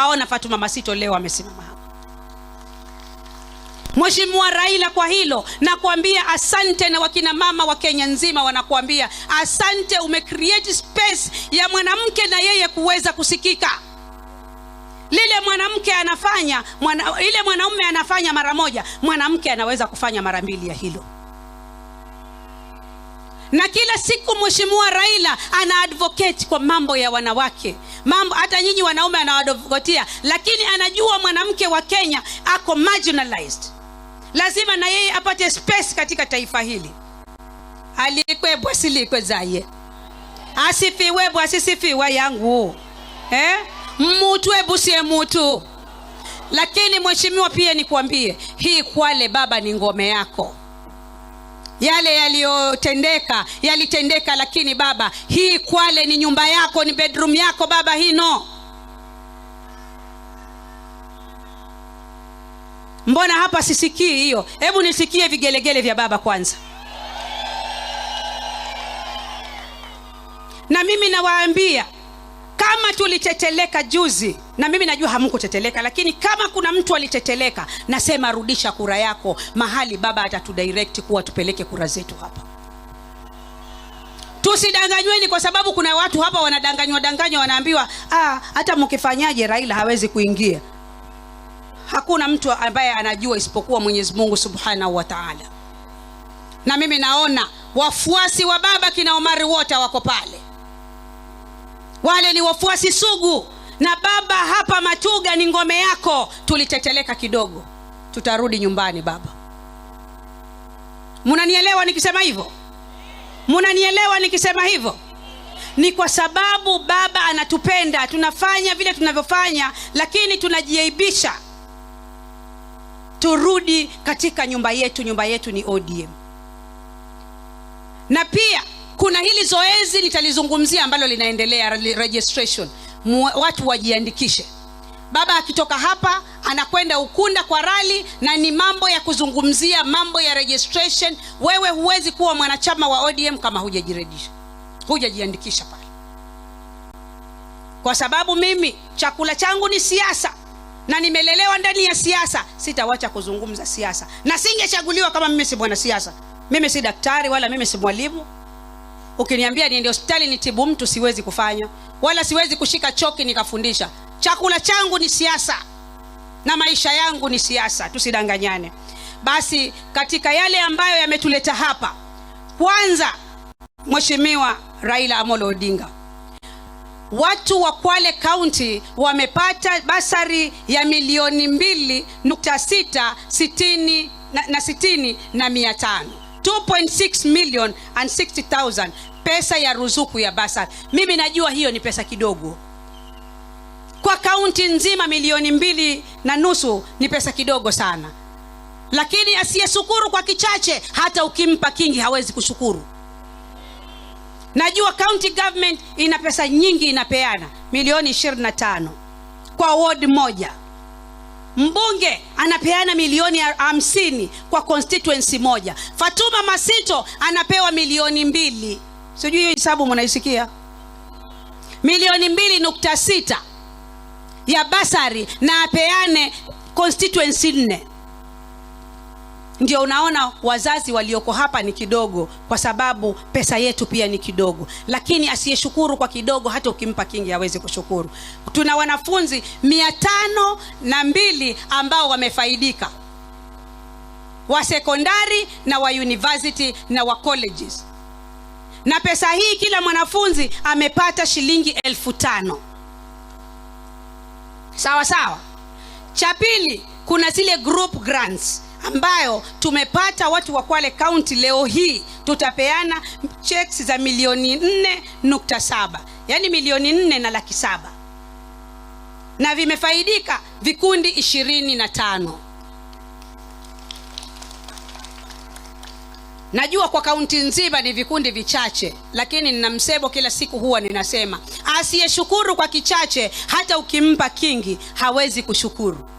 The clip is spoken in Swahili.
ukaona Fatuma Masito leo amesimama hapa. Mheshimiwa Raila, kwa hilo nakuambia asante, na wakina mama wa Kenya nzima wanakuambia asante. Umecreate space ya mwanamke na yeye kuweza kusikika. Lile mwanamke anafanya, ile mwanaume anafanya mara moja, mwanamke anaweza kufanya mara mbili ya hilo. Na kila siku Mheshimiwa Raila ana advocate kwa mambo ya wanawake. Mambo hata nyinyi wanaume anawadvokotia, lakini anajua mwanamke wa Kenya ako marginalized. Lazima na yeye apate space katika taifa hili. Alikwebwa silikwe zaye. Asifiwebwa asisifiwa yangu. Mtu ebusie mtu. Lakini mheshimiwa, pia nikuambie, hii Kwale baba ni ngome yako. Yale yaliyotendeka yalitendeka, lakini baba, hii Kwale ni nyumba yako, ni bedroom yako baba. Hino mbona hapa sisikii hiyo? Hebu nisikie vigelegele vya baba kwanza. Na mimi nawaambia, kama tuliteteleka juzi, na mimi najua hamkuteteleka, lakini kama kuna mtu aliteteleka, nasema rudisha kura yako mahali baba atatudirect kuwa tupeleke kura zetu hapa. Tusidanganyweni, kwa sababu kuna watu hapa wanadanganywa wanaambiwa hata mkifanyaje Raila hawezi kuingia. Hakuna mtu ambaye anajua isipokuwa Mwenyezi Mungu Subhanahu wa Ta'ala. Na mimi naona wafuasi wa baba kina Omari wote wako pale. Wale ni wafuasi sugu, na baba hapa Matuga ni ngome yako. Tuliteteleka kidogo, tutarudi nyumbani baba. Munanielewa nikisema hivyo? Munanielewa nikisema hivyo? Ni kwa sababu baba anatupenda. Tunafanya vile tunavyofanya, lakini tunajiaibisha. Turudi katika nyumba yetu. Nyumba yetu ni ODM. Na pia kuna hili zoezi nitalizungumzia ambalo linaendelea, registration. Watu wajiandikishe. Baba akitoka hapa anakwenda Ukunda kwa rally, na ni mambo ya kuzungumzia mambo ya registration. Wewe huwezi kuwa mwanachama wa ODM kama hujajiandikisha pale. Kwa sababu mimi chakula changu ni siasa, na nimelelewa ndani ya siasa. Sitawacha kuzungumza siasa, na singechaguliwa kama mimi si bwana siasa. Mimi si daktari wala mimi si mwalimu. Ukiniambia niende hospitali nitibu mtu, siwezi kufanya, wala siwezi kushika choki nikafundisha. Chakula changu ni siasa na maisha yangu ni siasa, tusidanganyane. Basi katika yale ambayo yametuleta hapa, kwanza Mheshimiwa Raila Amolo Odinga, watu wa Kwale County wamepata basari ya milioni 2.6 na 500. 2.6 million and 60,000 pesa ya ruzuku ya basari. Mimi najua hiyo ni pesa kidogo. Kwa kaunti nzima milioni 2.5 ni pesa kidogo sana. Lakini asiyeshukuru kwa kichache, hata ukimpa kingi hawezi kushukuru. Najua county government ina pesa nyingi inapeana, milioni 25 kwa ward moja. Mbunge anapeana milioni 50 kwa constituency moja. Fatuma Masito anapewa milioni 2. Sijui hiyo hesabu mnaisikia? Milioni 2.6 ya basari, na apeane constituency 4. Ndio unaona wazazi walioko hapa ni kidogo, kwa sababu pesa yetu pia ni kidogo. Lakini asiyeshukuru kwa kidogo, hata ukimpa kingi hawezi kushukuru. Tuna wanafunzi 502 ambao wamefaidika, wa sekondari na wa university na wa colleges. Na pesa hii kila mwanafunzi amepata shilingi 5,000. Sawa sawa. Cha pili, kuna zile group grants ambayo tumepata watu wa Kwale County. Leo hii tutapeana checks za milioni 4.7, yani milioni 4,700, na vimefaidika vikundi 25. Najua kwa kaunti nzima ni vikundi vichache, lakini nina msemo kila siku huwa ninasema, asiyeshukuru kwa kichache, hata ukimpa kingi hawezi kushukuru.